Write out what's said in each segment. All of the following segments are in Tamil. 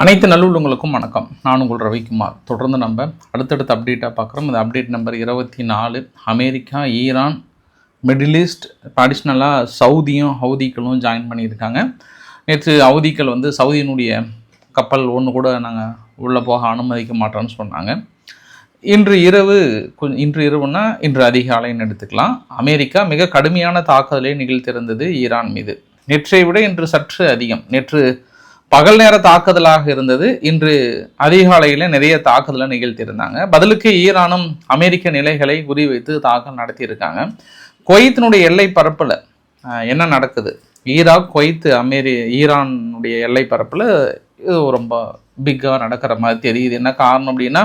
அனைத்து நல்லுள்ளங்களுக்கும் வணக்கம். நான் உங்கள் ரவிக்குமார். தொடர்ந்து நம்ம அடுத்தடுத்த அப்டேட்டாக பார்க்குறோம். இந்த update number 24. America, Iran, middle east, அடிஷ்னலாக சவுதியும் ஹவுதிகளும் ஜாயின் பண்ணியிருக்காங்க. நேற்று ஹவுதிகள் சவுதியினுடைய கப்பல் ஒன்று கூட நாங்கள் உள்ளே போக அனுமதிக்க மாட்டோம்னு சொன்னாங்க. இன்று இரவுனா இன்று அதிகாலைன்னு எடுத்துக்கலாம். அமெரிக்கா மிக கடுமையான தாக்குதலை நிகழ்த்திருந்தது ஈரான் மீது. நேற்றை விட இன்று சற்று அதிகம். நேற்று பகல் நேர தாக்குதலாக இருந்தது. இன்று அதிகாலையில் நிறைய தாக்குதலை நிகழ்த்தியிருந்தாங்க. பதிலுக்கு ஈரானும் அமெரிக்க நிலைகளை குறிவைத்து தாக்குதல் நடத்தியிருக்காங்க. குவைத்தினுடைய எல்லை பரப்பில் என்ன நடக்குது? ஈராக், குவைத், ஈரானுடைய எல்லை பரப்பில் இது ரொம்ப பிக்காக நடக்கிற மாதிரி தெரியுது. என்ன காரணம் அப்படின்னா,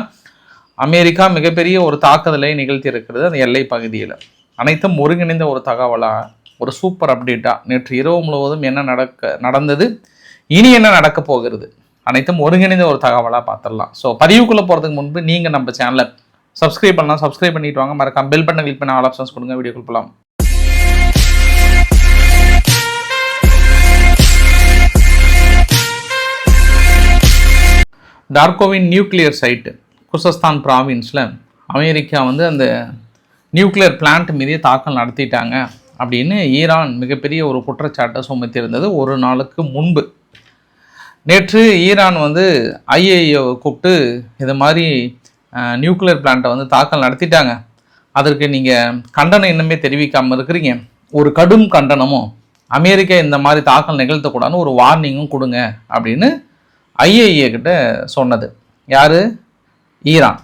அமெரிக்கா மிகப்பெரிய ஒரு தாக்குதலை நிகழ்த்தி இருக்கிறது அந்த எல்லை பகுதியில். அனைத்தும் ஒருங்கிணைந்த ஒரு தகவலாக, ஒரு சூப்பர் அப்டேட்டாக நேற்று இரவு முழுவதும் என்ன நடந்தது, இனி என்ன நடக்க போகிறது, அனைத்தும் ஒருங்கிணைந்த ஒரு தகவலாக பார்த்துடலாம். ஸோ பதிவுக்குள்ளே போகிறதுக்கு முன்பு நீங்கள் நம்ம சேனலை சப்ஸ்கிரைப் பண்ணலாம். சப்ஸ்கிரைப் பண்ணிட்டு வாங்க. மறக்காம பெல் பட்டன் கிளிக் பண்ண ஆல் ஆப்ஷன்ஸ் கொடுங்க. வீடியோ கொடுக்கலாம். டார்கோவின் நியூக்ளியர் சைட்டு குர்சஸ்தான் ப்ராவின்ஸில் அமெரிக்கா அந்த நியூக்ளியர் பிளான்ட் மீதே தாக்கல் நடத்திட்டாங்க அப்படின்னு ஈரான் மிகப்பெரிய ஒரு குற்றச்சாட்டை சுமத்தியிருந்தது ஒரு நாளுக்கு முன்பு. நேற்று ஈரான் ஐஏஏவை கூப்பிட்டு இது மாதிரி நியூக்ளியர் பிளான்ட்டை தாக்கல் நடத்திட்டாங்க, அதற்கு நீங்கள் கண்டனம் இன்னுமே தெரிவிக்காமல் இருக்கிறீங்க, ஒரு கடும் கண்டனமும் அமெரிக்கா இந்த மாதிரி தாக்கல் நிகழ்த்தக்கூடாதுன்னு ஒரு வார்னிங்கும் கொடுங்க அப்படின்னு ஐஏஏ கிட்ட சொன்னது யார்? ஈரான்.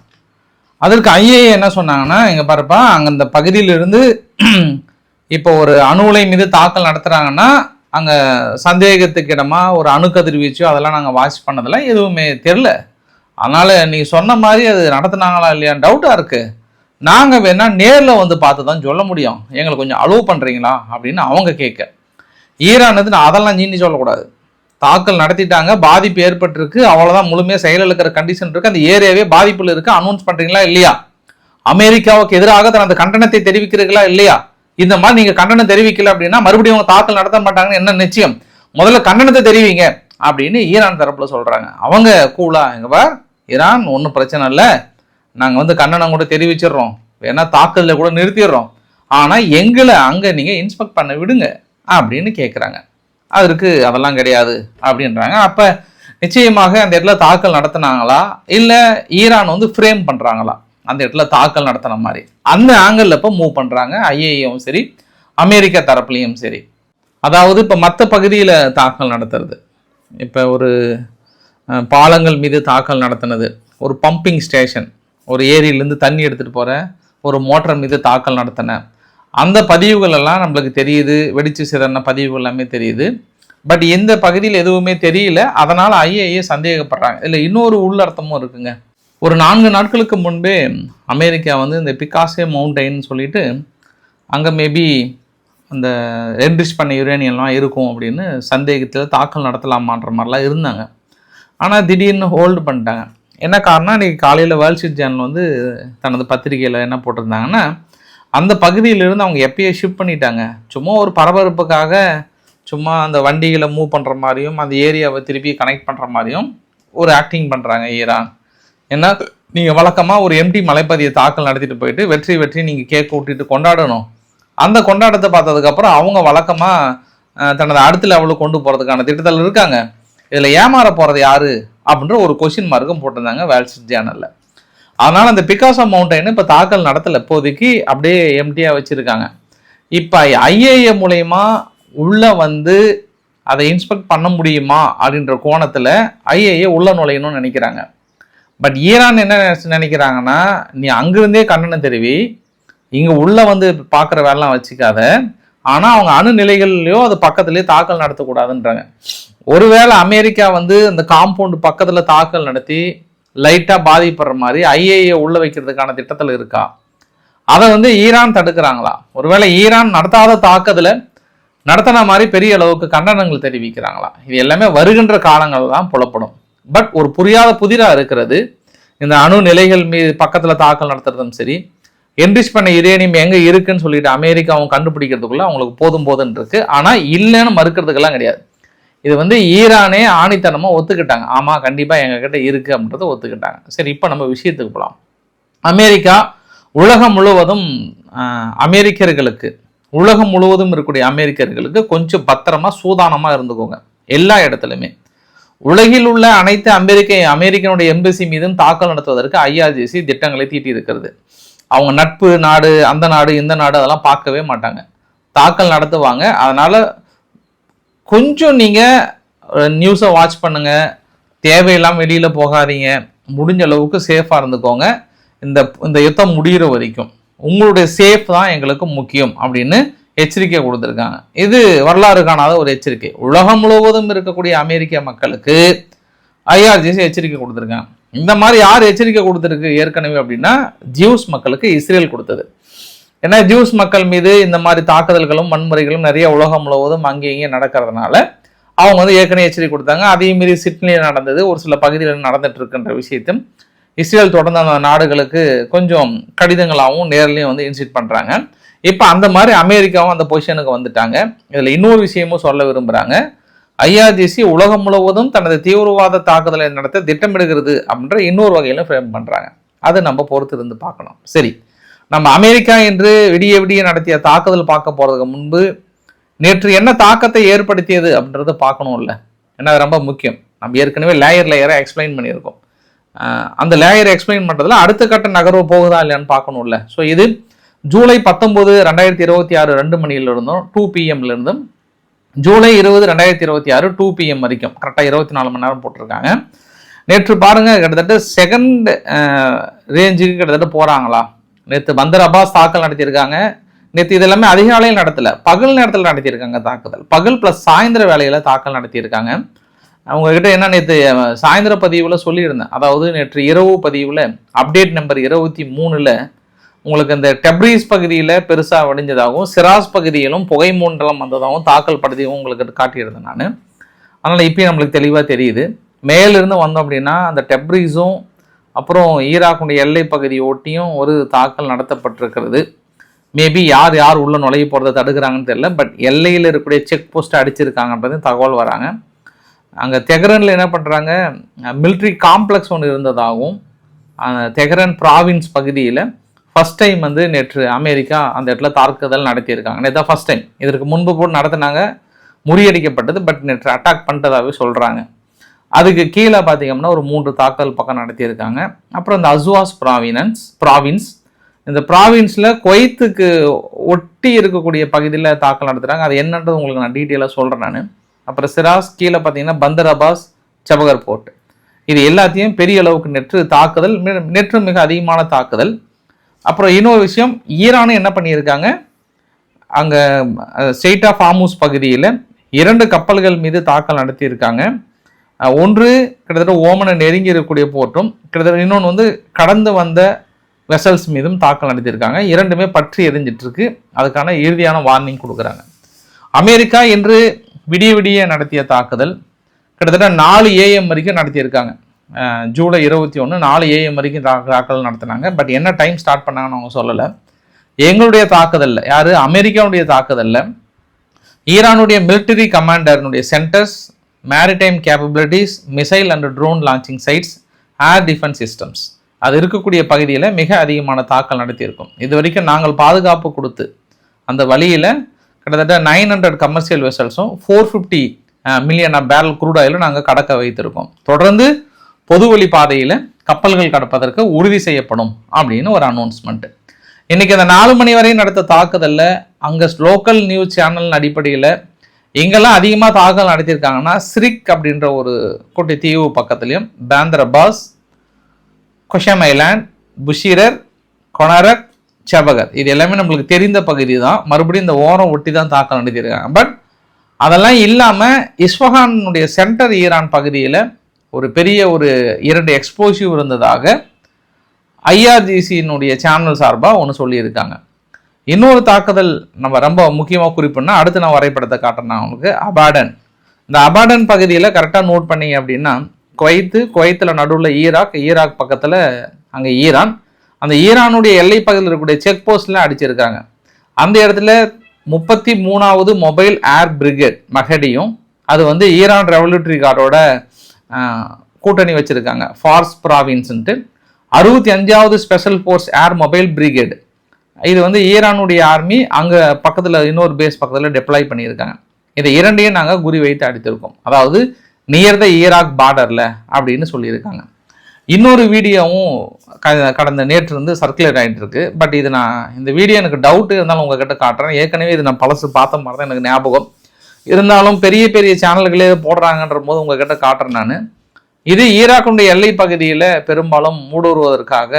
அதற்கு ஐஏஏ என்ன சொன்னாங்கன்னா, இங்கே பாருப்பா, அங்கே அந்த பகுதியிலிருந்து இப்போ ஒரு அணு உலை மீது தாக்கல் நடத்துகிறாங்கன்னா அங்கே சந்தேகத்துக்கு இடமா ஒரு அணுக்கதிர்வீச்சோ அதெல்லாம் நாங்கள் வாட்ச் பண்ணதெல்லாம் எதுவுமே தெரில. அதனால் நீ சொன்ன மாதிரி அது நடத்துனாங்களா இல்லையான்னு டவுட்டாக இருக்குது. நாங்கள் வேணால் நேரில் பார்த்து தான் சொல்ல முடியும், எங்களுக்கு கொஞ்சம் அலோவ் பண்ணுறீங்களா அப்படின்னு அவங்க கேட்க. ஈரான் அதெல்லாம் நீண்டி சொல்லக்கூடாது, தாக்கல் நடத்திட்டாங்க, பாதிப்பு ஏற்பட்டிருக்கு, அவ்வளோதான், முழுமையாக செயலிழக்கிற கண்டிஷன் இருக்குது, அந்த ஏரியாவே பாதிப்பில் இருக்குது, அனௌன்ஸ் பண்ணுறீங்களா இல்லையா, அமெரிக்காவுக்கு எதிராக தனது கண்டனத்தை தெரிவிக்கிறீர்களா இல்லையா, இந்த மாதிரி நீங்கள் கண்டனம் தெரிவிக்கல அப்படின்னா மறுபடியும் அவங்க தாக்கல் நடத்த மாட்டாங்கன்னு என்ன நிச்சயம், முதல்ல கண்டனத்தை தெரிவிங்க அப்படின்னு ஈரான் தரப்பில் சொல்கிறாங்க. அவங்க கூலா, எங்க பார் ஈரான், ஒன்றும் பிரச்சனை இல்லை, நாங்கள் கண்டனம் கூட தெரிவிச்சிடுறோம், வேணா தாக்குதலை கூட நிறுத்திடுறோம், ஆனால் எங்களை அங்கே நீங்கள் இன்ஸ்பெக்ட் பண்ண விடுங்க அப்படின்னு கேட்குறாங்க. அதற்கு அதெல்லாம் கிடையாது அப்படின்றாங்க. அப்போ நிச்சயமாக அந்த இடத்துல தாக்கல் நடத்தினாங்களா இல்லை ஈரான் ஃப்ரேம் பண்ணுறாங்களா அந்த இடத்துல தாக்கல் நடத்தின மாதிரி, அந்த ஆங்கிள் இப்போ மூவ் பண்ணுறாங்க ஐஏஏவும் சரி அமெரிக்கா தரப்புலையும் சரி. அதாவது இப்போ மற்ற பகுதியில் தாக்கல் நடத்துறது, இப்போ ஒரு பாலங்கள் மீது தாக்கல் நடத்தினது, ஒரு பம்பிங் ஸ்டேஷன், ஒரு ஏரியிலேருந்து தண்ணி எடுத்துகிட்டு போகிற ஒரு மோட்டர் மீது தாக்கல் நடத்தின அந்த பதிவுகள் எல்லாம் நம்மளுக்கு தெரியுது, வெடிச்சு சிதறின பதிவுகள் எல்லாமே தெரியுது. பட் எந்த பகுதியில் எதுவுமே தெரியல, அதனால் ஐஏஏ சந்தேகப்படுறாங்க. இல்லை இன்னொரு உள்ளர்த்தமும் இருக்குங்க. ஒரு 4 நாட்களுக்கு முன்பே அமெரிக்கா இந்த பிகாசே மவுண்டைன்னு சொல்லிட்டு அங்கே மேபி அந்த என்ரிச் பண்ண யுரேனியம்லாம் இருக்கும் அப்படின்னு சந்தேகத்தில் தாக்கல் நடத்தலாமான்ற மாதிரிலாம் இருந்தாங்க. ஆனால் திடீர்னு ஹோல்டு பண்ணிட்டாங்க. என்ன காரணம், இன்றைக்கி காலையில் வேர்ல்ட் ஸ்ட்ரீட் ஜேர்னல் தனது பத்திரிகையில் என்ன போட்டிருந்தாங்கன்னா, அந்த பகுதியிலிருந்து அவங்க எப்பயே ஷிஃப்ட் பண்ணிட்டாங்க, சும்மா ஒரு பரபரப்புக்காக சும்மா அந்த வண்டிகளை மூவ் பண்ணுற மாதிரியும் அந்த ஏரியாவை திருப்பி கனெக்ட் பண்ணுற மாதிரியும் ஒரு ஆக்டிங் பண்ணுறாங்க ஈரான். ஏன்னா நீங்கள் வழக்கமாக ஒரு எம்டி மலைப்பதியை தாக்கல் நடத்திட்டு போயிட்டு வெற்றி நீங்கள் கேக் ஊட்டிட்டு கொண்டாடணும். அந்த கொண்டாட்டத்தை பார்த்ததுக்கப்புறம் அவங்க வழக்கமாக தனது அடுத்த லெவலுக்கு கொண்டு போகிறதுக்கான திட்டத்தில் இருக்காங்க. இதில் ஏமாற போகிறது யார் அப்படின்ற ஒரு கொஸ்டின் மார்க்கும் போட்டிருந்தாங்க வேர்ல்ட் ஸ்ட்ரீட் ஜேர்னலில். அதனால் அந்த பிகாசோ மவுண்டைன் இப்போ தாக்கல் நடத்தலை, இப்போதைக்கு அப்படியே எம்டியாக வச்சுருக்காங்க. இப்போ ஐஏஏ மூலயமா உள்ளே அதை இன்ஸ்பெக்ட் பண்ண முடியுமா அப்படின்ற கோணத்தில் ஐஏஏ உள்ள நுழையணும்னு நினைக்கிறாங்க. பட் ஈரான் என்ன நினைக்கிறாங்கன்னா, நீ அங்கிருந்தே கண்டனம் தெரிவி, இங்கே உள்ளே பார்க்குற வேலைலாம் வச்சுக்காத, ஆனால் அவங்க அணு நிலைகள்லையோ அது பக்கத்துலேயே தாக்கல் நடத்தக்கூடாதுன்றாங்க. ஒருவேளை அமெரிக்கா அந்த காம்பவுண்டு பக்கத்தில் தாக்கல் நடத்தி லைட்டாக பாதிப்படுற மாதிரி ஐஏஏ உள்ளே வைக்கிறதுக்கான திட்டத்தில் இருக்கா, அதை ஈரான் தடுக்கிறாங்களா, ஒருவேளை ஈரான் நடத்தாத தாக்குதலை நடத்தின மாதிரி பெரிய அளவுக்கு கண்டனங்கள் தெரிவிக்கிறாங்களா, இது எல்லாமே வருகின்ற காலங்கள் தான் புலப்படும். பட் ஒரு புரியாத புதிராக இருக்கிறது, இந்த அணு நிலைகள் மீது பக்கத்தில் தாக்கல் நடத்துறதும் சரி, என்ரிச் பண்ண யுரேனியம் எங்கே இருக்குன்னு சொல்லிட்டு அமெரிக்காவும் கண்டுபிடிக்கிறதுக்குள்ள அவங்களுக்கு போதும் இருக்கு. ஆனால் இல்லைன்னு மறுக்கிறதுக்கெல்லாம் கிடையாது. இது வந்து ஈரானே ஆணித்தனமாக ஒத்துக்கிட்டாங்க. ஆமாம், கண்டிப்பாக எங்ககிட்ட இருக்குது அப்படின்றத ஒத்துக்கிட்டாங்க. சரி, இப்போ நம்ம விஷயத்துக்கு போகலாம். அமெரிக்கா உலகம் முழுவதும் அமெரிக்கர்களுக்கு, உலகம் முழுவதும் இருக்கக்கூடிய அமெரிக்கர்களுக்கு கொஞ்சம் பத்திரமா சூதானமாக இருந்துக்கோங்க. எல்லா இடத்துலையுமே உலகில் உள்ள அனைத்து அமெரிக்கனுடைய எம்பசி மீதும் தாக்கல் நடத்துவதற்கு IRGC திட்டங்களை தீட்டி இருக்கிறது. அவங்க நட்பு நாடு, அந்த நாடு, இந்த நாடு அதெல்லாம் பார்க்கவே மாட்டாங்க, தாக்கல் நடத்துவாங்க. அதனால கொஞ்சம் நீங்கள் நியூஸை வாட்ச் பண்ணுங்க, தேவையில்லாமல் வெளியில் போகாதீங்க, முடிஞ்ச அளவுக்கு சேஃபாக இருந்துக்கோங்க. இந்த யுத்தம் முடிகிற வரைக்கும் உங்களுடைய சேஃப் தான் எங்களுக்கு முக்கியம் அப்படின்னு எச்சரிக்கை கொடுத்துருக்காங்க. இது வரலாறு காணாத ஒரு எச்சரிக்கை. உலகம் முழுவதும் இருக்கக்கூடிய அமெரிக்க மக்களுக்கு IRGC எச்சரிக்கை கொடுத்துருக்காங்க. இந்த மாதிரி யார் எச்சரிக்கை கொடுத்துருக்கு ஏற்கனவே அப்படின்னா ஜூஸ் மக்களுக்கு இஸ்ரேல் கொடுத்தது. ஏன்னா ஜூஸ் மக்கள் மீது இந்த மாதிரி தாக்குதல்களும் வன்முறைகளும் நிறைய உலகம் முழுவதும் அங்கே இங்கே நடக்கிறதுனால அவங்க வந்து ஏற்கனவே எச்சரிக்கை கொடுத்தாங்க. அதே மாரி சிட்னியில் நடந்தது, ஒரு சில பகுதிகளில் நடந்துட்டு இருக்குன்ற விஷயத்தையும் இஸ்ரேல் தொடர்ந்து அந்த நாடுகளுக்கு கொஞ்சம் கடிதங்களாகவும் நேர்லையும் வந்து இன்சிட் பண்ணுறாங்க. இப்போ அந்த மாதிரி அமெரிக்காவும் அந்த பொசிஷனுக்கு வந்துட்டாங்க. இதில் இன்னொரு விஷயமும் சொல்ல விரும்புகிறாங்க. IRGC உலகம் முழுவதும் தனது தீவிரவாத தாக்குதலை நடத்த திட்டமிடுகிறது அப்படின்ற இன்னொரு வகையிலும் ஃப்ரேம் பண்ணுறாங்க. அது நம்ம பொறுத்து இருந்து பார்க்கணும். சரி, நம்ம அமெரிக்கா என்று விடிய நடத்திய தாக்குதல் பார்க்க போகிறதுக்கு முன்பு நேற்று என்ன தாக்கத்தை ஏற்படுத்தியது அப்படின்றத பார்க்கணும்ல. ஏன்னா அது ரொம்ப முக்கியம். நம்ம ஏற்கனவே லேயராக எக்ஸ்பிளைன் பண்ணியிருக்கோம். அந்த லேயரை எக்ஸ்பிளைன் பண்ணுறதுல அடுத்த கட்ட நகர்வு போகுதா இல்லையான்னு பார்க்கணும்ல. ஸோ இது ஜூலை 19, 2026 2 மணியிலிருந்தும் 2 PM இருந்தும் ஜூலை 20, 2026 2 PM வரைக்கும் கரெக்டாக 24 மணி நேரம் போட்டிருக்காங்க. நேற்று பாருங்க, கிட்டத்தட்ட செகண்ட் ரேஞ்சுக்கு கிட்டத்தட்ட போகிறாங்களா. நேற்று பந்தர் அப்பாஸ் தாக்கல் நடத்தியிருக்காங்க. நேற்று இது எல்லாமே அதிகாலையில் நடத்தலை, பகல் நேரத்தில் நடத்தியிருக்காங்க தாக்குதல். பகல் ப்ளஸ் சாயந்தர வேலையில் தாக்கல் நடத்தியிருக்காங்க. அவங்ககிட்ட என்ன நேற்று சாயந்தர பதிவில் சொல்லியிருந்தேன். அதாவது நேற்று இரவு பதிவில் அப்டேட் நம்பர் 23ல் உங்களுக்கு இந்த டெப்ரீஸ் பகுதியில் பெருசாக வடிஞ்சதாகவும் சிராஸ் பகுதியிலும் புகை மூண்டலம் வந்ததாகவும் தாக்கல் படுத்தியும் உங்களுக்கு காட்டியிருந்தேன் நான். அதனால் இப்போயும் நம்மளுக்கு தெளிவாக தெரியுது. மேலிருந்து வந்தோம் அப்படின்னா அந்த டெப்ரீஸும் அப்புறம் ஈராக்குடைய எல்லை பகுதியை ஒட்டியும் ஒரு தாக்கல் நடத்தப்பட்டிருக்கிறது. மேபி யார் உள்ள நுழைய போகிறத தடுக்கிறாங்கன்னு தெரியல. பட் எல்லையில் இருக்கக்கூடிய செக் போஸ்ட்டை அடிச்சிருக்காங்கன்றது தகவல் வராங்க. அங்கே தெஹ்ரானில் என்ன பண்ணுறாங்க, மிலிட்ரி காம்ப்ளெக்ஸ் ஒன்று இருந்ததாகவும் தெஹ்ரான் ப்ராவின்ஸ் பகுதியில் ஃபஸ்ட் டைம் வந்து நேற்று அமெரிக்கா அந்த இடத்துல தாக்குதல் நடத்தியிருக்காங்க. நேற்று தான் ஃபஸ்ட் டைம். இதற்கு முன்பு போட்டு நடத்தினாங்க, முறியடிக்கப்பட்டது. பட் நேற்று அட்டாக் பண்ணிட்டதாகவே சொல்கிறாங்க. அதுக்கு கீழே பார்த்தீங்கன்னா ஒரு 3 தாக்குதல் பக்கம் நடத்தியிருக்காங்க. அப்புறம் இந்த அஸ்வாஸ் ப்ராவின்ஸ் இந்த ப்ராவின்ஸில் குவைத்துக்கு ஒட்டி இருக்கக்கூடிய பகுதியில் தாக்கல் நடத்துகிறாங்க. அது என்னன்றது உங்களுக்கு நான் டீட்டெயிலாக சொல்கிறேன் நான். அப்புறம் சிராஸ், கீழே பார்த்தீங்கன்னா பந்தர் அப்பாஸ், சபகர் போர்ட், இது எல்லாத்தையும் பெரிய அளவுக்கு நேற்று மிக அதிகமான தாக்குதல். அப்புறம் இன்னொரு விஷயம், ஈரானும் என்ன பண்ணியிருக்காங்க, அங்கே ஸ்டேட் ஆஃப் ஹார்முஸ் பகுதியில் 2 கப்பல்கள் மீது தாக்கல் நடத்தியிருக்காங்க. ஒன்று கிட்டத்தட்ட ஓமனை நெருங்கி இருக்கக்கூடிய போர்ட்டும், கிட்டத்தட்ட இன்னொன்று வந்து கடந்து வந்த வெசல்ஸ் மீதும் தாக்கல் நடத்தியிருக்காங்க. 2மே பற்றி எரிஞ்சிட்ருக்கு. அதுக்கான இறுதியான வார்னிங் கொடுக்குறாங்க. அமெரிக்கா இன்று விடிய நடத்திய தாக்குதல் கிட்டத்தட்ட 4 AM வரைக்கும் நடத்தியிருக்காங்க. ஜூலை 21 4 AM வரைக்கும் தாக்குதல் நடத்தினாங்க. பட் என்ன டைம் ஸ்டார்ட் பண்ணாங்கன்னு அவங்க சொல்லலை. எங்களுடைய தாக்குதலில் அமெரிக்காவுடைய தாக்குதலில் ஈரானுடைய மிலிட்டரி கமாண்டர்னுடைய centres, maritime capabilities, missile and drone launching sites, air defence systems அது இருக்கக்கூடிய பகுதியில் மிக அதிகமான தாக்கல் நடத்தியிருக்கும். இது வரைக்கும் நாங்கள் பாதுகாப்பு கொடுத்து அந்த வழியில் கிட்டத்தட்ட 900 கமர்ஷியல் வெசல்ஸும் 450 மில்லியன் பேரல் க்ரூட் ஆயிலும் நாங்கள் கடக்க வைத்திருக்கோம். தொடர்ந்து பொதுவழி பாதையில் கப்பல்கள் கடப்பதற்கு உறுதி செய்யப்படும் அப்படின்னு ஒரு அனௌன்ஸ்மெண்ட். இன்னைக்கு அந்த 4 மணி வரையும் நடத்த தாக்குதலில் அங்கே லோக்கல் நியூஸ் சேனல் அடிப்படையில் எங்கெல்லாம் அதிகமாக தாக்குதல் நடத்தியிருக்காங்கன்னா சிரிக் அப்படின்ற ஒரு குட்டி தீவு பக்கத்துலையும், பேந்தர் அப்பாஸ், கொஷம் ஐலாண்ட், புஷீரர், கொனரக், சபகர், இது எல்லாமே நம்மளுக்கு தெரிந்த பகுதி தான். மறுபடியும் இந்த ஓரம் ஒட்டி தான் தாக்கல் நடத்தியிருக்காங்க. பட் அதெல்லாம் இல்லாமல் இஸ்ஃபஹானுடைய சென்டர் ஈரான் பகுதியில் ஒரு பெரிய 2 எக்ஸ்ப்ளோசிவ் இருந்ததாக IRGCயினுடைய சேனல் சார்பாக ஒன்று சொல்லியிருக்காங்க. இன்னொரு தாக்குதல் நம்ம ரொம்ப முக்கியமாக குறிப்பிடனா, அடுத்து நான் வரைபடத்தை காட்டுறேன் உங்களுக்கு. அபாடன், இந்த அபாடன் பகுதியில் கரெக்டாக நோட் பண்ணீங்க அப்படின்னா குவைத்தில் நடுவில் ஈராக் பக்கத்தில் அங்கே ஈரான், அந்த ஈரானுடைய எல்லை பகுதியில் இருக்கக்கூடிய செக் போஸ்ட்லாம் அடிச்சிருக்காங்க. அந்த இடத்துல 33வது மொபைல் ஏர் பிரிகேட் மஹடியும் அது வந்து ஈரான் ரெவல்யூட்டரி கார்டோட கூட்டணி வச்சுருக்காங்க. ஃபார்ஸ் ப்ராவின்ஸ்ன்ட்டு 65வது special force air mobile brigade. இது வந்து ஈரானுடைய ஆர்மி அங்கே பக்கத்தில் இன்னொரு பேஸ் பக்கத்தில் டெப்ளாய் பண்ணியிருக்காங்க. இதை இரண்டையும் நாங்கள் குறி வைத்து அடித்திருக்கோம், அதாவது நியர் த ஈராக் பார்டரில் அப்படின்னு சொல்லியிருக்காங்க. இன்னொரு வீடியோவும் கடந்த நேற்று வந்து சர்க்குலேட் ஆகிட்டு இருக்கு. பட் இது இந்த வீடியோ எனக்கு டவுட் இருந்தாலும் உங்ககிட்ட காட்டுறேன். ஏற்கனவே இது நான் பழசு பார்த்த மாதிரி தான் எனக்கு ஞாபகம் இருந்தாலும் பெரிய பெரிய சேனல்களே போடுறாங்கன்ற போது உங்ககிட்ட காட்டுறேன் நான். இது ஈராக்குடைய எல்லை பகுதியில் பெரும்பாலும் ஊடுருவதற்காக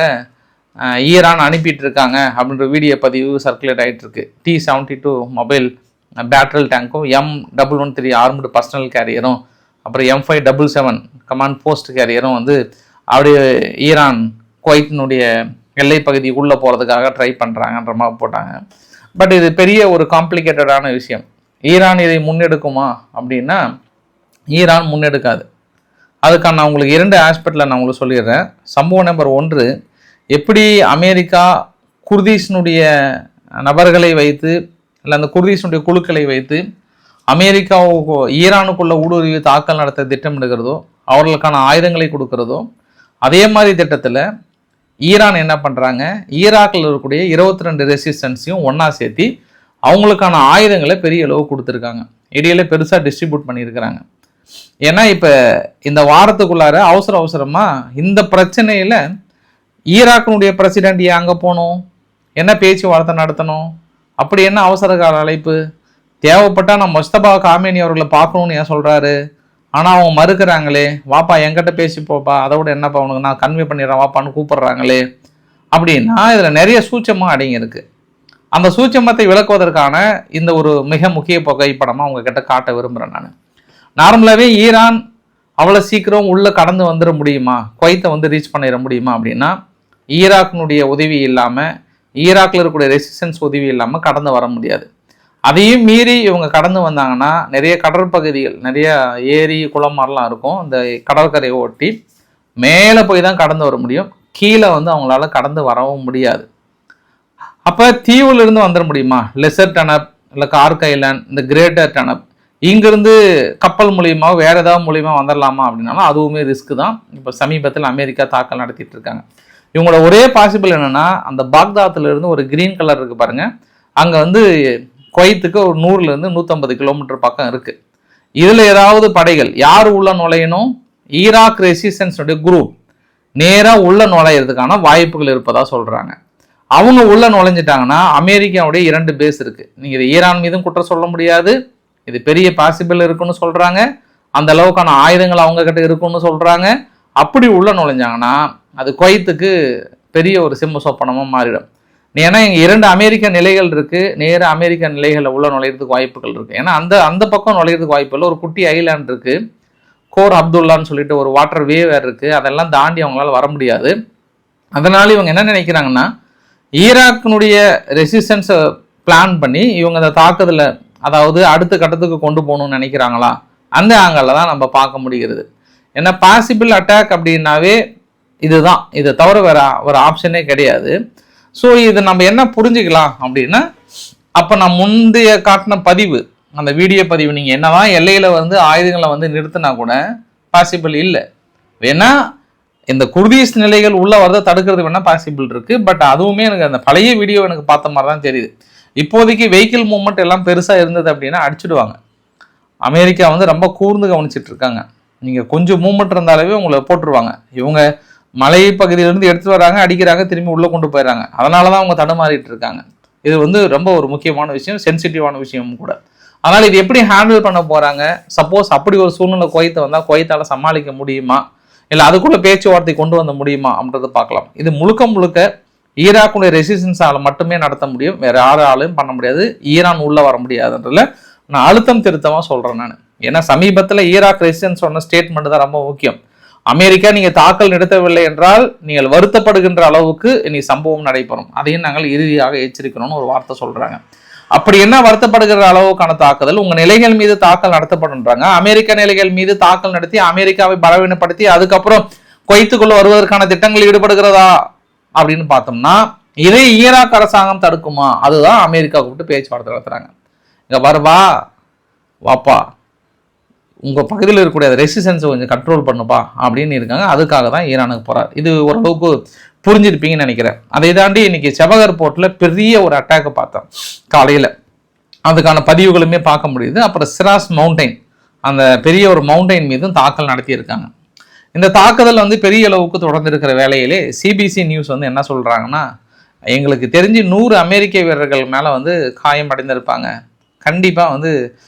ஈரான் அனுப்பிட்டு இருக்காங்க அப்படின்ற வீடியோ பதிவு சர்க்குலேட் ஆகிட்டு இருக்கு. T-72 மொபைல் பேட்டரல் டேங்க்கும் M113 ஆர்ம்டு பர்சனல் கேரியரும் அப்புறம் M577 கமாண்ட் போஸ்ட் கேரியரும் வந்து அப்படியே ஈரான் குவைத்தினுடைய எல்லை பகுதிக்குள்ளே போகிறதுக்காக ட்ரை பண்ணுறாங்கன்ற மாதிரி போட்டாங்க. பட் இது பெரிய ஒரு காம்ப்ளிகேட்டடான விஷயம். ஈரான் இதை முன்னெடுக்குமா அப்படின்னா ஈரான் முன்னெடுக்காது. அதுக்கான நான் உங்களுக்கு 2 ஆஸ்பெக்டில் நான் உங்களுக்கு சொல்லிடுறேன். சம்பவம் நம்பர் 1, எப்படி அமெரிக்கா குர்திஷனுடைய நபர்களை வைத்து இல்லை அந்த குர்திஷனுடைய குழுக்களை வைத்து அமெரிக்காவுக்கு ஈரானுக்குள்ள ஊடுருவி தாக்கல் நடத்த திட்டமிடுகிறதோ அவர்களுக்கான ஆயுதங்களை கொடுக்கிறதோ அதே மாதிரி திட்டத்தில் ஈரான் என்ன பண்ணுறாங்க, ஈராக்கில் இருக்கக்கூடிய 22 ரெசிஸ்டன்ஸையும் ஒன்றா சேர்த்தி அவங்களுக்கான ஆயுதங்களை பெரிய அளவு கொடுத்துருக்காங்க. இடையில பெருசாக டிஸ்ட்ரிபியூட் பண்ணியிருக்கிறாங்க. ஏன்னா இப்போ இந்த வாரத்துக்குள்ளார அவசரமாக இந்த பிரச்சனையில் ஈராக்கினுடைய பிரசிடென்ட் ஏன் அங்கே போகணும், என்ன பேச்சுவார்த்தை நடத்தணும், அப்படி என்ன அவசர கால அழைப்பு தேவைப்பட்டால் நான் முஸ்தபா காமேனி அவர்களை பார்க்கணுன்னு ஏன் சொல்கிறாரு, ஆனால் அவங்க மறுக்கிறாங்களே, வாப்பா என்கிட்ட பேசி போப்பா, அதை விட என்னப்பா உனக்கு நான் கன்வே பண்ணிடுறேன் வாப்பான்னு கூப்பிடுறாங்களே அப்படின்னா இதில் நிறைய சூட்சமாக அடங்கியிருக்கு. அந்த சூட்சமத்தை விளக்குவதற்கான இந்த ஒரு மிக முக்கிய புகைப்படமாக உங்ககிட்ட காட்ட விரும்புகிறேன் நான். நார்மலாகவே ஈரான் அவ்வளோ சீக்கிரம் உள்ளே கடந்து வந்துட முடியுமா, குவைத்தை வந்து ரீச் பண்ணிட முடியுமா அப்படின்னா ஈராக்கினுடைய உதவி இல்லாமல், ஈராக்கில் இருக்கக்கூடிய ரெசிஸ்டன்ஸ் உதவி இல்லாமல் கடந்து வர முடியாது. அதையும் மீறி இவங்க கடந்து வந்தாங்கன்னா நிறைய கடற்பகுதிகள், நிறைய ஏரி குளம் மாதிரிலாம் இருக்கும், இந்த கடற்கரையை ஒட்டி மேலே போய் தான் கடந்து வர முடியும். கீழே வந்து அவங்களால கடந்து வரவும் முடியாது. அப்போ தீவுலேருந்து வந்துட முடியுமா, லெசர் டனப் இல்லை கார்க் ஐலாண்ட், இந்த கிரேட்டர் டனப், இங்கிருந்து கப்பல் மூலியமாக வேறு ஏதாவது மூலியமாக வந்துடலாமா அப்படின்னாலும் அதுவுமே ரிஸ்க்கு தான். இப்போ சமீபத்தில் அமெரிக்கா தாக்கல் நடத்திட்டு இருக்காங்க. இவங்களோட ஒரே பாசிபிள் என்னென்னா அந்த பாக்தாத்துலேருந்து ஒரு கிரீன் கலர் இருக்குது பாருங்கள், அங்கே வந்து குவைத்துக்கு ஒரு 100லேருந்து 150 கிலோமீட்டர் பக்கம் இருக்குது. இதில் ஏதாவது படைகள் யார் உள்ள நுழையணும், ஈராக் ரெசிஸ்டன்ஸுடைய குரூப் நேராக உள்ள நுழையிறதுக்கான வாய்ப்புகள் இருப்பதாக சொல்கிறாங்க. அவங்க உள்ள நுழைஞ்சிட்டாங்கன்னா அமெரிக்காவுடைய 2 பேஸ் இருக்குது. நீங்கள் இது ஈரான் மீதும் குற்றம் சொல்ல முடியாது, இது பெரிய பாசிபிள் இருக்குன்னு சொல்கிறாங்க, அந்த அளவுக்கான ஆயுதங்கள் அவங்க கிட்ட இருக்குன்னு சொல்கிறாங்க. அப்படி உள்ள நுழைஞ்சாங்கன்னா அது குவைத்துக்கு பெரிய ஒரு சிம்ம சொப்பனமாக மாறிடும். ஏன்னா இங்கே 2 அமெரிக்க நிலைகள் இருக்குது, நேராக அமெரிக்க நிலைகளில் உள்ள நுழையிறதுக்கு வாய்ப்புகள் இருக்குது. ஏன்னா அந்த பக்கம் நுழையிறதுக்கு வாய்ப்பு இல்லை. ஒரு குட்டி ஐலாண்ட் இருக்குது, கோர் அப்துல்லான்னு சொல்லிட்டு ஒரு வாட்டர் வே வேறு இருக்குது, அதெல்லாம் தாண்டி அவங்களால வர முடியாது. அதனால இவங்க என்ன நினைக்கிறாங்கன்னா ஈராக்கினுடைய ரெசிஸ்டன்ஸை பிளான் பண்ணி இவங்க அந்த தாக்குதலை அதாவது அடுத்த கட்டத்துக்கு கொண்டு போகணும்னு நினைக்கிறாங்களா, அந்த ஆங்கிளில் தான் நம்ம பார்க்க முடிகிறது. ஏன்னா பாசிபிள் அட்டாக் அப்படின்னாவே இதுதான், இதை தவிர வேற ஒரு ஆப்ஷனே கிடையாது. ஸோ இதை நம்ம என்ன புரிஞ்சுக்கலாம் அப்படின்னா, அப்போ நான் முந்தைய காட்டின பதிவு, அந்த வீடியோ பதிவு, நீங்கள் என்னதான் எல்லையில் வந்து ஆயுதங்களை வந்து நிறுத்தினா கூட பாசிபிள் இல்லை. வேணா இந்த குர்திஷ் நிலைகள் உள்ள வரதை தடுக்கிறது வேணா பாசிபிள் இருக்குது. பட் அதுவுமே எனக்கு அந்த பழைய வீடியோ எனக்கு பார்த்த மாதிரி தான் தெரியுது. இப்போதைக்கு வெஹிக்கிள் மூவ்மெண்ட் எல்லாம் பெருசாக இருந்தது அப்படின்னா அடிச்சுடுவாங்க. அமெரிக்கா வந்து ரொம்ப கூர்ந்து கவனிச்சிட்டு இருக்காங்க. நீங்கள் கொஞ்சம் மூவ்மெண்ட் இருந்தாலே உங்களை போட்டுருவாங்க. இவங்க மலை பகுதியிலேருந்து எடுத்துகிட்டு வராங்க, அடிக்கிறாங்க, திரும்பி உள்ளே கொண்டு போயிடறாங்க. அதனால தான் அவங்க தடுமாறிட்டு இருக்காங்க. இது வந்து ரொம்ப ஒரு முக்கியமான விஷயம், சென்சிட்டிவான விஷயமும் கூட. அதனால் இது எப்படி ஹேண்டில் பண்ண போகிறாங்க, சப்போஸ் அப்படி ஒரு சூழ்நிலை குவைத்தை வந்தால் குவைத்தால் சமாளிக்க முடியுமா, இல்லை அதுக்குள்ளே பேச்சுவார்த்தை கொண்டு வந்த முடியுமா அப்படின்றத பார்க்கலாம். இது முழுக்க ஈராக்குடைய ரெசிஸ்டன்ஸால் மட்டுமே நடத்த முடியும், வேறு யாராலையும் பண்ண முடியாது. ஈரான் உள்ளே வர முடியாதுன்றதுல நான் அழுத்தம் திருத்தமாக சொல்கிறேன் நான். ஏன்னா சமீபத்தில் ஈராக் ரெசிஸ்டன்ஸ் சொன்ன ஸ்டேட்மெண்ட் தான் ரொம்ப முக்கியம். அமெரிக்கா நீங்கள் தாக்கல் நிறுத்தவில்லை என்றால் நீங்கள் வருத்தப்படுகின்ற அளவுக்கு இனி சம்பவம் நடைபெறும், அதையும் நாங்கள் இறுதியாக எச்சரிக்கணும்னு ஒரு வார்த்தை சொல்கிறாங்க. அப்படி என்ன வருத்தப்படுகிற அளவுக்கான தாக்குதல், உங்கள் நிலைகள் மீது தாக்கல் நடத்தப்படுன்றாங்க. அமெரிக்க நிலைகள் மீது தாக்கல் நடத்தி அமெரிக்காவை பலவீனப்படுத்தி அதுக்கப்புறம் குவைத்துக்குள்ள வருவதற்கான திட்டங்கள் ஈடுபடுகிறதா அப்படின்னு பார்த்தோம்னா இதை ஈராக் அரசாங்கம் தடுக்குமா, அதுதான் அமெரிக்கா கூப்பிட்டு பேச்சுவார்த்தை நடத்துறாங்க. இங்க வருவா வாப்பா, உங்கள் பகுதியில் இருக்கக்கூடிய ரெசிஸ்டன்ஸை கொஞ்சம் கண்ட்ரோல் பண்ணுப்பா அப்படின்னு இருக்காங்க. அதுக்காக தான் ஈரானுக்கு போகிறார். இது ஓரளவுக்கு புரிஞ்சிருப்பீங்கன்னு நினைக்கிறேன். அதை தாண்டி இன்னைக்கு செபகர் போர்ட்டில் பெரிய ஒரு அட்டாக்கை பார்த்தோம் காலையில். அதுக்கான பதிவுகளுமே பார்க்க முடியுது. அப்புறம் சிராஸ் மவுண்டைன், அந்த பெரிய ஒரு மவுண்டைன் மீதும் தாக்கல் நடத்தியிருக்காங்க. இந்த தாக்குதல் வந்து பெரிய அளவுக்கு தொடர்ந்து இருக்கிற வேலையிலே சிபிசி நியூஸ் வந்து என்ன சொல்கிறாங்கன்னா, எங்களுக்கு தெரிஞ்சு 100 அமெரிக்க வீரர்கள் மேலே வந்து காயம் அடைந்திருப்பாங்க, கண்டிப்பாக வந்து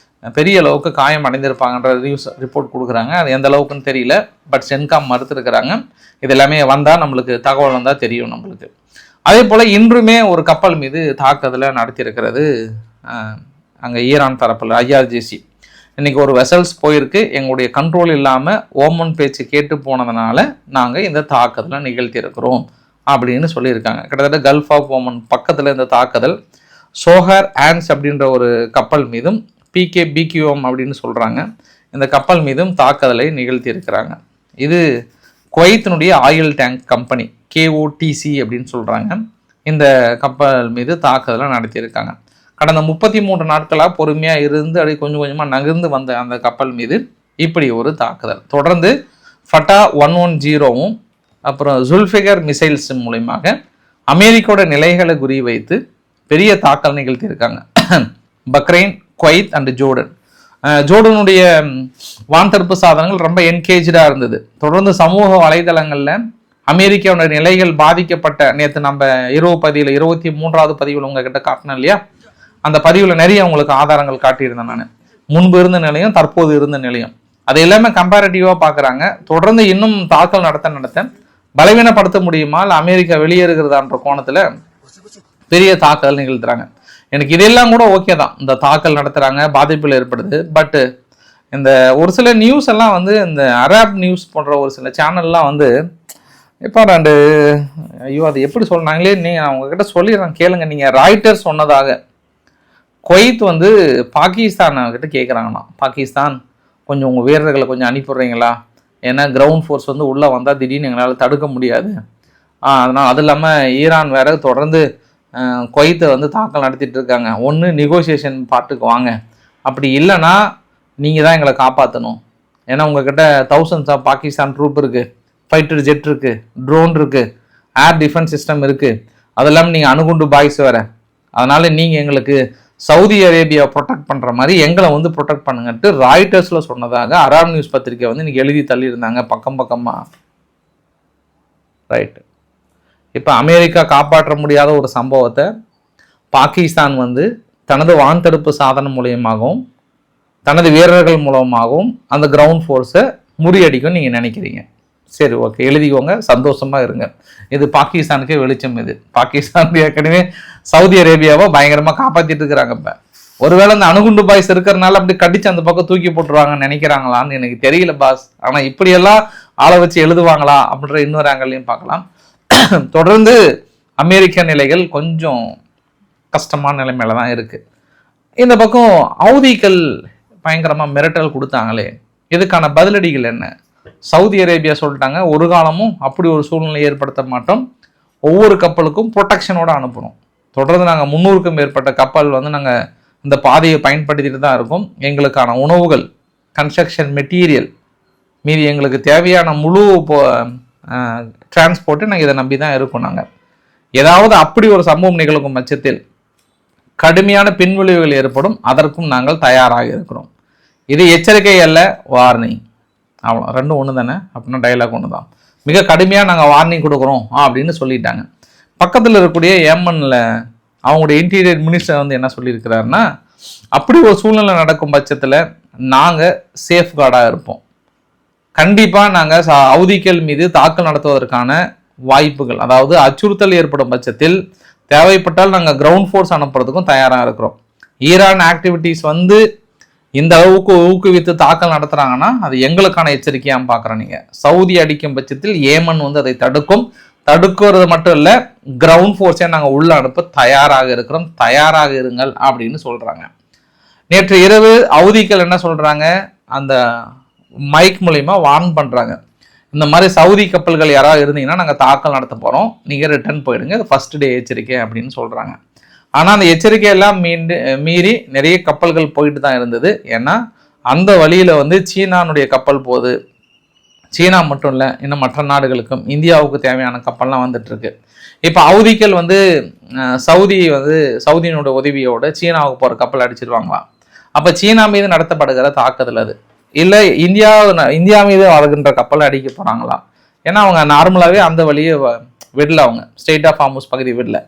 பெரிய அளவுக்கு காயம் அடைந்திருப்பாங்கன்ற நியூஸ் ரிப்போர்ட் கொடுக்குறாங்க. அது எந்த அளவுக்குன்னு தெரியல, பட் சென்காம் மறுத்துருக்கிறாங்க. இது எல்லாமே வந்தால் நம்மளுக்கு தகவல் வந்தால் தெரியும் நம்மளுக்கு. அதே போல் இன்றுமே ஒரு கப்பல் மீது தாக்குதலை நடத்தியிருக்கிறது அங்கே ஈரான் தரப்பில் ஐஆர்ஜிசி. இன்றைக்கி ஒரு வெசல்ஸ் போயிருக்கு, எங்களுடைய கண்ட்ரோல் இல்லாமல் ஓமன் பேச்சு கேட்டு போனதுனால நாங்கள் இந்த தாக்குதலை நிகழ்த்தியிருக்கிறோம் அப்படின்னு சொல்லியிருக்காங்க. கிட்டத்தட்ட கல்ஃப் ஆஃப் ஓமன் பக்கத்தில் இந்த தாக்குதல். சோஹர் ஆன்ஸ் அப்படின்ற ஒரு கப்பல் மீதும் பிகேபிக்யூஎம் அப்படின்னு சொல்கிறாங்க, இந்த கப்பல் மீதும் தாக்குதலை நிகழ்த்தியிருக்கிறாங்க. இது குவைத்தினுடைய ஆயில் டேங்க் கம்பெனி கேஓடிசி அப்படின்னு சொல்கிறாங்க. இந்த கப்பல் மீது தாக்குதலை நடத்தியிருக்காங்க. கடந்த 33 நாட்களாக பொறுமையாக இருந்து அப்படியே கொஞ்சம் கொஞ்சமாக நகர்ந்து வந்த அந்த கப்பல் மீது இப்படி ஒரு தாக்குதல். தொடர்ந்து ஃபட்டா 110வும் அப்புறம் ஜுல்ஃபிகர் மிசைல்ஸ் மூலமாக அமெரிக்காவோட நிலைகளை குறி வைத்து பெரிய தாக்கல் நிகழ்த்தியிருக்காங்க. Bahrain, Kuwait and Jordan. ஜோர்டனுடைய வான்தடுப்பு சாதனங்கள் ரொம்ப என்கேஜாக இருந்தது. தொடர்ந்து சமூக வலைதளங்களில் அமெரிக்காவோட நிலைகள் பாதிக்கப்பட்ட, நேற்று நம்ம இரவு பதிவில் 23வது பதிவில் உங்ககிட்ட காட்டினேன் இல்லையா, அந்த பதிவில் நிறைய உங்களுக்கு ஆதாரங்கள் காட்டியிருந்தேன் நான். முன்பு இருந்த நிலையும் தற்போது இருந்த நிலையும் அது எல்லாமே கம்பேரிட்டிவாக பார்க்குறாங்க. தொடர்ந்து இன்னும் தாக்கல் நடத்த பலவீனப்படுத்த முடியுமா, இல்லை அமெரிக்கா வெளியேறுகிறதான்ற கோணத்தில் பெரிய தாக்குதல் நிகழ்த்துறாங்க. எனக்கு இதெல்லாம் கூட ஓகே தான், இந்த தாக்கல் நடத்துகிறாங்க, பாதிப்புகள் ஏற்படுது. பட்டு இந்த ஒரு சில நியூஸ் எல்லாம் வந்து இந்த அரேப் நியூஸ் போன்ற ஒரு சில சேனல்லாம் வந்து இப்போ ஐயோ அது எப்படி சொன்னாங்களே, நீங்கள் அவங்கக்கிட்ட சொல்லிடுறேன் கேளுங்க. நீங்கள் ராய்ட்டர்ஸ் சொன்னதாக குவைத் வந்து பாகிஸ்தான்கிட்ட கேட்குறாங்களாம், பாகிஸ்தான் கொஞ்சம் உங்கள் வீரர்களை கொஞ்சம் அனுப்பிடுறீங்களா, ஏன்னா கிரவுண்ட் ஃபோர்ஸ் வந்து உள்ளே வந்தால் திடீர்னு எங்களால் தடுக்க முடியாது. அதனால் அது இல்லாமல் ஈரான் வேறு தொடர்ந்து குவைத்தை வந்து தாக்கல் நடத்திட்டு இருக்காங்க. ஒன்று நெகோசியேஷன் பார்ட்டுக்கு வாங்க, அப்படி இல்லைன்னா நீங்கள் தான் எங்களை காப்பாற்றணும். ஏன்னா உங்ககிட்ட தௌசண்ட்ஸ் ஆஃப் பாகிஸ்தான் ட்ரூப் இருக்குது, ஃபைட்டர் ஜெட் இருக்குது, ட்ரோன் இருக்குது, ஏர் டிஃபென்ஸ் சிஸ்டம் இருக்குது, அது இல்லாமல் நீங்கள் அணுகுண்டு பாய்ஸ் வேறு. அதனால் நீங்கள் எங்களுக்கு சவுதி அரேபியா ப்ரொடெக்ட் பண்ணுற மாதிரி எங்களை வந்து ப்ரொடெக்ட் பண்ணுங்கன்ட்டு ராய்ட்டர்ஸில் சொன்னதாக அரேப் நியூஸ் பத்திரிக்கை வந்து இன்றைக்கி எழுதி தள்ளியிருந்தாங்க பக்கமாக. ரைட்டு. இப்போ அமெரிக்கா காப்பாற்ற முடியாத ஒரு சம்பவத்தை பாகிஸ்தான் வந்து தனது வான்தடுப்பு சாதனம் மூலியமாகவும் தனது வீரர்கள் மூலமாகவும் அந்த கிரவுண்ட் ஃபோர்ஸை முறியடிக்கும் நீங்கள் நினைக்கிறீங்க. சரி, ஓகே, எழுதிக்கோங்க, சந்தோஷமாக இருங்க. இது பாகிஸ்தானுக்கே வெளிச்சம். இது பாகிஸ்தான் ஏற்கனவே சவுதி அரேபியாவை பயங்கரமாக காப்பாற்றிட்டு இருக்கிறாங்க. இப்போ ஒருவேளை அந்த அணுகுண்டு பாய்ஸ் இருக்கிறனால அப்படி கடிச்சு அந்த பக்கம் தூக்கி போட்டுருவாங்கன்னு நினைக்கிறாங்களான்னு எனக்கு தெரியல பாஸ். ஆனால் இப்படியெல்லாம் ஆளை வச்சு எழுதுவாங்களா அப்படின்ற இன்னொரு ஆங்கிலையும் பார்க்கலாம். தொடர்ந்து அமெரிக்க நிலைகள் கொஞ்சம் கஷ்டமான நிலைமையில தான் இருக்குது. இந்த பக்கம் ஹவுதிகள் பயங்கரமாக மிரட்டல் கொடுத்தாங்களே, இதுக்கான பதிலடிகள் என்ன? சவுதி அரேபியா சொல்லிட்டாங்க, ஒரு காலமும் அப்படி ஒரு சூழ்நிலை ஏற்படுத்த மாட்டோம், ஒவ்வொரு கப்பலுக்கும் ப்ரொடெக்ஷனோடு அனுப்பணும். தொடர்ந்து நாங்கள் 300க்கும் மேற்பட்ட கப்பல் வந்து நாங்கள் இந்த பாதையை பயன்படுத்திட்டு தான் இருக்கோம். எங்களுக்கான உணவுகள், கன்ஸ்ட்ரக்ஷன் மெட்டீரியல், மீதி எங்களுக்கு தேவையான முழு டிரான்ஸ்போர்ட்டு நாங்கள் இதை நம்பி தான் இருக்கோம். நாங்கள் ஏதாவது அப்படி ஒரு சம்பவம் நிகழ்க்கும் பட்சத்தில் கடுமையான பின்விளைவுகள் ஏற்படும், அதற்கும் நாங்கள் தயாராக இருக்கிறோம். இது எச்சரிக்கை அல்ல, வார்னிங். அவ்வளோ, ரெண்டும் ஒன்று தானே, அப்படின்னா டைலாக் ஒன்று தான். மிக கடுமையாக நாங்கள் வார்னிங் கொடுக்குறோம் அப்படின்னு சொல்லிட்டாங்க. பக்கத்தில் இருக்கக்கூடிய ஏமனில் அவங்களுடைய இன்டீரியர் மினிஸ்டர் வந்து என்ன சொல்லியிருக்கிறாருன்னா, அப்படி ஒரு சூழ்நிலை நடக்கும் பட்சத்தில் நாங்கள் சேஃப்கார்டாக இருப்போம். கண்டிப்பாக நாங்கள் ஹவுதிகள் மீது தாக்கல் நடத்துவதற்கான வாய்ப்புகள், அதாவது அச்சுறுத்தல் ஏற்படும் பட்சத்தில் தேவைப்பட்டால் நாங்கள் கிரவுண்ட் ஃபோர்ஸ் அனுப்புறதுக்கும் தயாராக இருக்கிறோம். ஈரான் ஆக்டிவிட்டீஸ் வந்து இந்த அளவுக்கு ஊக்குவித்து தாக்கல் நடத்துகிறாங்கன்னா அது எங்களுக்கான எச்சரிக்கையாக பார்க்குறோம். நீங்கள் சவுதி அடிக்கும் பட்சத்தில் ஏமன் வந்து அதை தடுக்கிறது மட்டும் இல்லை, கிரவுண்ட் ஃபோர்ஸே நாங்கள் உள்ள அனுப்ப தயாராக இருக்கிறோம், தயாராக இருங்கள் அப்படின்னு சொல்கிறாங்க. நேற்று இரவு ஹவுதிகள் என்ன சொல்கிறாங்க, அந்த மைக் மூலயமா வார்ன் பண்ணுறாங்க, இந்த மாதிரி சவுதி கப்பல்கள் யாராவது இருந்தீங்கன்னா நாங்கள் தாக்கல் நடத்த போகிறோம், நீங்கள் ரிட்டர்ன் போயிடுங்க, அது ஃபர்ஸ்ட் டே எச்சரிக்கை அப்படின்னு சொல்கிறாங்க. ஆனால் அந்த எச்சரிக்கையெல்லாம் மீறி நிறைய கப்பல்கள் போயிட்டு தான் இருந்தது. ஏன்னா அந்த வழியில் வந்து சீனானுடைய கப்பல் போகுது. சீனா மட்டும் இல்லை, இன்னும் மற்ற நாடுகளுக்கும் இந்தியாவுக்கு தேவையான கப்பல்லாம் வந்துட்டுருக்கு. இப்போ ஹவுதிகள் வந்து சவுதியினோட உதவியோட சீனாவுக்கு போகிற கப்பல் அடிச்சிருவாங்களாம். அப்போ சீனா மீது நடத்தப்படுகிற தாக்குதல் அது இல்லை, இந்தியா மீது வருகின்ற கப்பலை அடிக்க போகிறாங்களா? ஏன்னா அவங்க நார்மலாகவே அந்த வழியை விடல, அவங்க ஸ்டேட் ஆஃப் ஹார்முஸ் பகுதி விடல.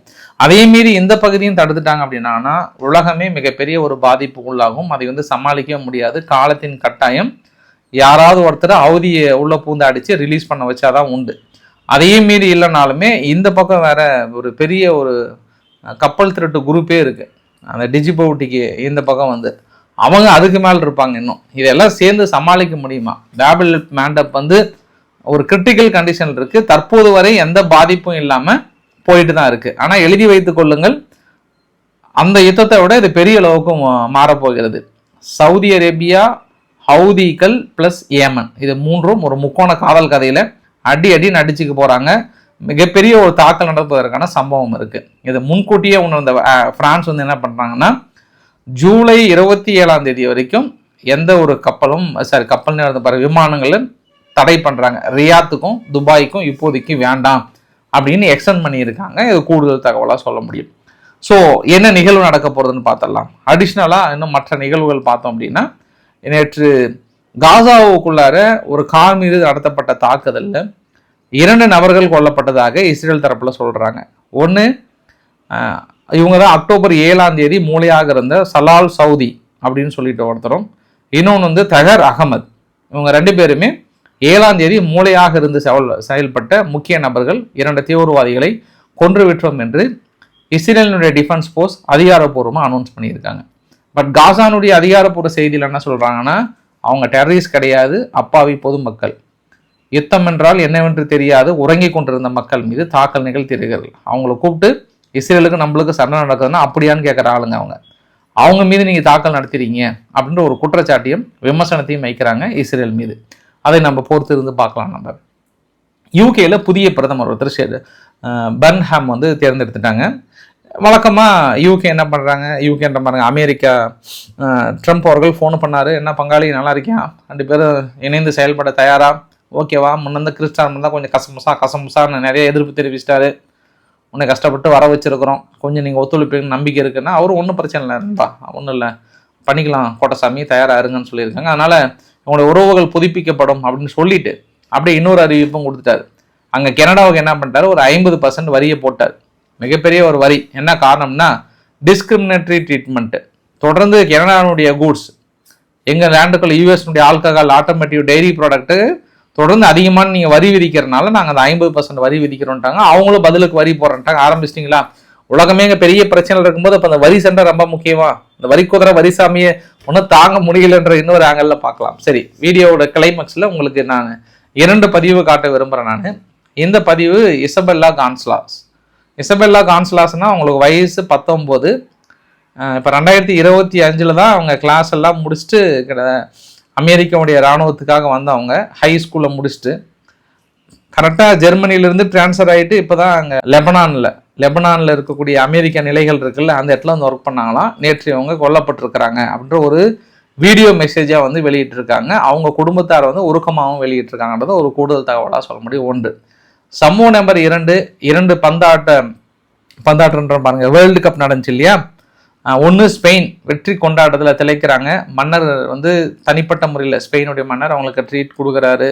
அதே மீறி இந்த பகுதியும் தடுத்துட்டாங்க அப்படின்னா உலகமே மிகப்பெரிய ஒரு பாதிப்பு உள்ளாகும். அதை வந்து சமாளிக்க முடியாது. காலத்தின் கட்டாயம் யாராவது ஒருத்தர் ஹவுதியை உள்ள பூந்து அடித்து ரிலீஸ் பண்ண வச்சாதான் உண்டு. அதையே மீறி இல்லைனாலுமே இந்த பக்கம் வேற ஒரு பெரிய ஒரு கப்பல் திருட்டு குரூப்பே இருக்குது, அந்த டிஜிபவுட்டிக்கு இந்த பக்கம் வந்து அவங்க அதுக்கு மேலே இருப்பாங்க. இன்னும் இதெல்லாம் சேர்ந்து சமாளிக்க முடியுமா? பேபிள் மேண்டப் வந்து ஒரு கிரிட்டிக்கல் கண்டிஷன் இருக்குது. தற்போது வரை எந்த பாதிப்பும் இல்லாமல் போயிட்டு தான் இருக்குது. ஆனால் எழுதி வைத்துக் கொள்ளுங்கள், அந்த யுத்தத்தை விட இது பெரிய அளவுக்கு மாறப்போகிறது. சவுதி அரேபியா, ஹவுதிகள் ப்ளஸ் ஏமன், இது மூன்றும் ஒரு முக்கோண காதல் கதையில் அடி நடிச்சுக்க போகிறாங்க. மிகப்பெரிய ஒரு தாக்கல் நடப்பதற்கான சம்பவம் இருக்குது. இதை முன்கூட்டியே உணர்ந்த பிரான்ஸ் வந்து என்ன பண்ணுறாங்கன்னா, ஜூலை 27 வரைக்கும் எந்த ஒரு கப்பலும் கப்பல் விமானங்களும் தடை பண்ணுறாங்க. ரியாத்துக்கும் துபாய்க்கும் இப்போதைக்கு வேண்டாம் அப்படின்னு எக்ஸ்டெண்ட் பண்ணியிருக்காங்க. இது கூடுதல் தகவலாக சொல்ல முடியும். ஸோ என்ன நிகழ்வு நடக்க போகிறதுன்னு பார்த்துடலாம். அடிஷ்னலாக இன்னும் மற்ற நிகழ்வுகள் பார்த்தோம் அப்படின்னா, நேற்று காசாவுக்குள்ளார ஒரு கார் மீது நடத்தப்பட்ட தாக்குதலில் 2 நபர்கள் கொல்லப்பட்டதாக இஸ்ரேல் தரப்பில் சொல்கிறாங்க. ஒன்று, இவங்க தான் அக்டோபர் 7 மூளையாக இருந்த சலால் சவுதி அப்படின்னு சொல்லிட்டு ஒருத்தரும், இன்னொன்று வந்து தஹர் அகமது. இவங்க 2 பேருமே 7 மூளையாக இருந்து செயல்பட்ட முக்கிய நபர்கள். 2 தீவிரவாதிகளை கொன்று விட்டோம் என்று இஸ்ரேலினுடைய டிஃபென்ஸ் ஃபோர்ஸ் அதிகாரப்பூர்வமாக அனௌன்ஸ் பண்ணியிருக்காங்க. பட் காசானுடைய அதிகாரப்பூர்வ செய்தியில் என்ன சொல்கிறாங்கன்னா, அவங்க டெரரிஸ்ட் கிடையாது, அப்பாவி பொதுமக்கள். யுத்தம் என்றால் என்னவென்று தெரியாது உறங்கிக் கொண்டிருந்த மக்கள் மீது தாக்கல் நிகழ்த்தியிருக்கிறார்கள். அவங்கள கூப்பிட்டு இஸ்ரேலுக்கு நம்மளுக்கு சண்டை நடக்குதுன்னா அப்படியான்னு கேட்குற ஆளுங்க அவங்க மீது நீங்கள் தாக்கல் நடத்துறீங்க அப்படின்ற ஒரு குற்றச்சாட்டையும் விமர்சனத்தையும் வைக்கிறாங்க இஸ்ரேல் மீது. அதை நம்ம பொறுத்து இருந்து பார்க்கலாம். நம்ம யூகேல புதிய பிரதமர் ஒருத்தர் பர்ன்ஹாம் வந்து தேர்ந்தெடுத்துட்டாங்க. வழக்கமாக யூகே என்ன பண்ணுறாங்க, யூகேன்ற பாருங்க, அமெரிக்கா ட்ரம்ப் அவர்கள் ஃபோன் பண்ணார், என்ன பங்காளி நல்லா இருக்கியா, 2 பேரும் இணைந்து செயல்பட தயாரா, ஓகேவா, முன்னந்த கிறிஸ்டான் தான் கொஞ்சம் கசமுசான்னு நிறைய எதிர்ப்பு தெரிவிச்சிட்டாரு, உன்னை கஷ்டப்பட்டு வர வச்சிருக்கிறோம், கொஞ்சம் நீங்கள் ஒத்துழைப்பீங்கன்னு நம்பிக்கை இருக்குன்னா, அவரும் ஒன்றும் பிரச்சனை இல்லை நண்பா, ஒன்றும் இல்லை பண்ணிக்கலாம் கோட்டசாமி, தயாராக இருங்கன்னு சொல்லியிருக்காங்க. அதனால் உங்களுடைய உறவுகள் புதுப்பிக்கப்படும் அப்படின்னு சொல்லிட்டு அப்படியே இன்னொரு அறிவிப்பும் கொடுத்துட்டாரு. அங்கே கனடாவுக்கு என்ன பண்ணிட்டாரு, ஒரு 50% வரியை போட்டார். மிகப்பெரிய ஒரு வரி. என்ன காரணம்னா, டிஸ்கிரிமினேட்டரி ட்ரீட்மெண்ட்டு. தொடர்ந்து கனடாவுடைய கூட்ஸ் எங்கள் லேண்டுக்குள்ள யூஎஸ்னுடைய ஆல்கஹால், ஆட்டோமேட்டிவ், டெய்ரி ப்ராடக்ட்டு தொடர்ந்து அதிகமான நீங்கள் வரி விதிக்கிறனால நாங்கள் அந்த 50% வரி விதிக்கிறோன்ட்டாங்க. அவங்களும் பதிலுக்கு வரி போடுறேன்ட்டாங்க. ஆரம்பிச்சிட்டிங்களா? உலகமே இங்கே பெரிய பிரச்சனை இருக்கும்போது அப்போ அந்த வரி சண்டை ரொம்ப முக்கியமா? இந்த வரி குதிரை வரிசாமியை ஒன்றும் தாங்க முடியலன்ற இன்னொரு ஆங்கிளில் பார்க்கலாம். சரி, வீடியோவோட கிளைமேக்ஸில் உங்களுக்கு நான் 2 பதிவு காட்ட விரும்புகிறேன். நான் இந்த பதிவு இசபெல்லா கான்ஸ்லாஸ்னால் அவங்களுக்கு வயசு 19. இப்போ 2025 தான் அவங்க கிளாஸ் எல்லாம் முடிச்சுட்டு அமெரிக்காவுடைய இராணுவத்துக்காக வந்தவங்க. ஹை ஸ்கூலில் முடிச்சுட்டு கரெக்டாக ஜெர்மனியிலேருந்து ட்ரான்ஸ்ஃபர் ஆகிட்டு இப்போ தான் அங்கே லெபனானில் இருக்கக்கூடிய அமெரிக்க நிலைகள் இருக்குல்ல, அந்த இடத்துல வந்து ஒர்க் பண்ணாங்களாம். நேற்று அவங்க கொல்லப்பட்டிருக்கிறாங்க அப்படின்ற ஒரு வீடியோ மெசேஜாக வந்து வெளியிட்டிருக்காங்க. அவங்க குடும்பத்தார் வந்து உருக்கமாகவும் வெளியிட்டிருக்காங்கன்றது ஒரு கூடுதல் தகவலாக சொல்ல முடியும். 1 சம்பவம் நம்பர் 2 பந்தாட்டன்ற பாருங்க, வேர்ல்டு கப் நடந்துச்சு இல்லையா? 1 ஸ்பெயின் வெற்றி கொண்டாட்டத்தில் திளைக்கிறாங்க. மன்னர் வந்து தனிப்பட்ட முறையில் ஸ்பெயினுடைய மன்னர் அவங்களுக்கு ட்ரீட் கொடுக்குறாரு.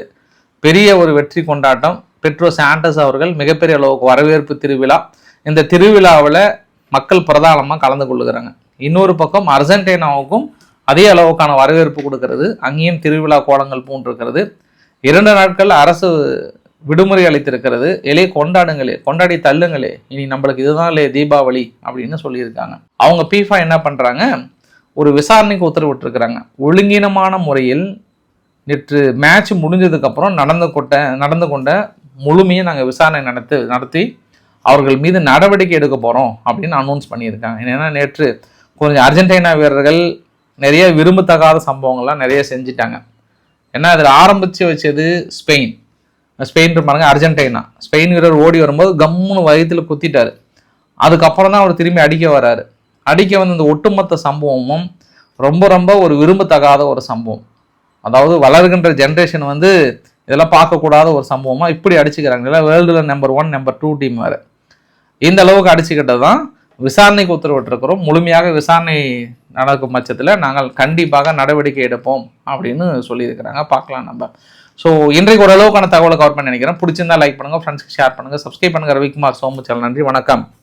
பெரிய ஒரு வெற்றி கொண்டாட்டம். பெட்ரோ சாண்டஸ் அவர்கள் மிகப்பெரிய அளவுக்கு வரவேற்பு திருவிழா. இந்த திருவிழாவில் மக்கள் பிரதானமாக கலந்து கொள்ளுகிறாங்க. இன்னொரு பக்கம் அர்ஜென்டினாவுக்கும் அதே அளவுக்கான வரவேற்பு கொடுக்கறது. அங்கேயும் திருவிழா கோலங்கள் பூண்டிருக்கிறது. 2 நாட்கள் அரசு விடுமுறை அளித்திருக்கிறது. கொண்டாடுங்களே, கொண்டாடி தள்ளுங்களே, இனி நம்மளுக்கு இதுதான் இல்லையே தீபாவளி அப்படின்னு சொல்லியிருக்காங்க. அவங்க பீஃபா என்ன பண்ணுறாங்க, ஒரு விசாரணைக்கு உத்தரவிட்டிருக்கிறாங்க. ஒழுங்கீனமான முறையில் நேற்று மேட்ச் முடிஞ்சதுக்கப்புறம் நடந்து கொண்ட முழுமையை நாங்கள் விசாரணை நடத்தி அவர்கள் மீது நடவடிக்கை எடுக்க போகிறோம் அப்படின்னு அனௌன்ஸ் பண்ணியிருக்காங்க. ஏன்னா நேற்று கொஞ்சம் அர்ஜென்டினா வீரர்கள் நிறைய விரும்பத்தகாத சம்பவங்கள்லாம் நிறைய செஞ்சிட்டாங்க. ஏன்னா அதில் ஆரம்பித்து வச்சது ஸ்பெயின் பாருங்க, அர்ஜென்டினா ஸ்பெயின் வீரர் ஓடி வரும்போது கம்முன்னு வயிற்றுல குத்திட்டாரு. அதுக்கப்புறம் தான் அவர் திரும்பி அடிக்க வர்றாரு. அடிக்க வந்து இந்த ஒட்டுமொத்த சம்பவமும் ரொம்ப ரொம்ப ஒரு விரும்பத்தகாத ஒரு சம்பவம். அதாவது வளர்கின்ற ஜென்ரேஷன் வந்து இதெல்லாம் பார்க்கக்கூடாத ஒரு சம்பவமாக இப்படி அடிச்சுக்கிறாங்க. இதெல்லாம் வேர்ல்டில் நம்பர் 1 நம்பர் 2 டீம் வேறு. இந்த அளவுக்கு அடிச்சுக்கிட்டது தான் விசாரணைக்கு உத்தரவிட்டிருக்கிறோம். முழுமையாக விசாரணை நடக்கும் பட்சத்தில் நாங்கள் கண்டிப்பாக நடவடிக்கை எடுப்போம் அப்படின்னு சொல்லியிருக்கிறாங்க. பார்க்கலாம் நம்ம. ஸோ இன்றைக்கு ஓரளவுக்கான தகவலை கவர் பண்ணி நினைக்கிறேன். பிடிச்சிருந்தா லைக் பண்ணுங்கள், ஃப்ரெண்ட்ஸ்க்கு ஷேர் பண்ணுங்கள், சப்ஸ்கிரைப் பண்ணுங்கள். ரவிக்குமார் சோமு சேனல். நன்றி, வணக்கம்.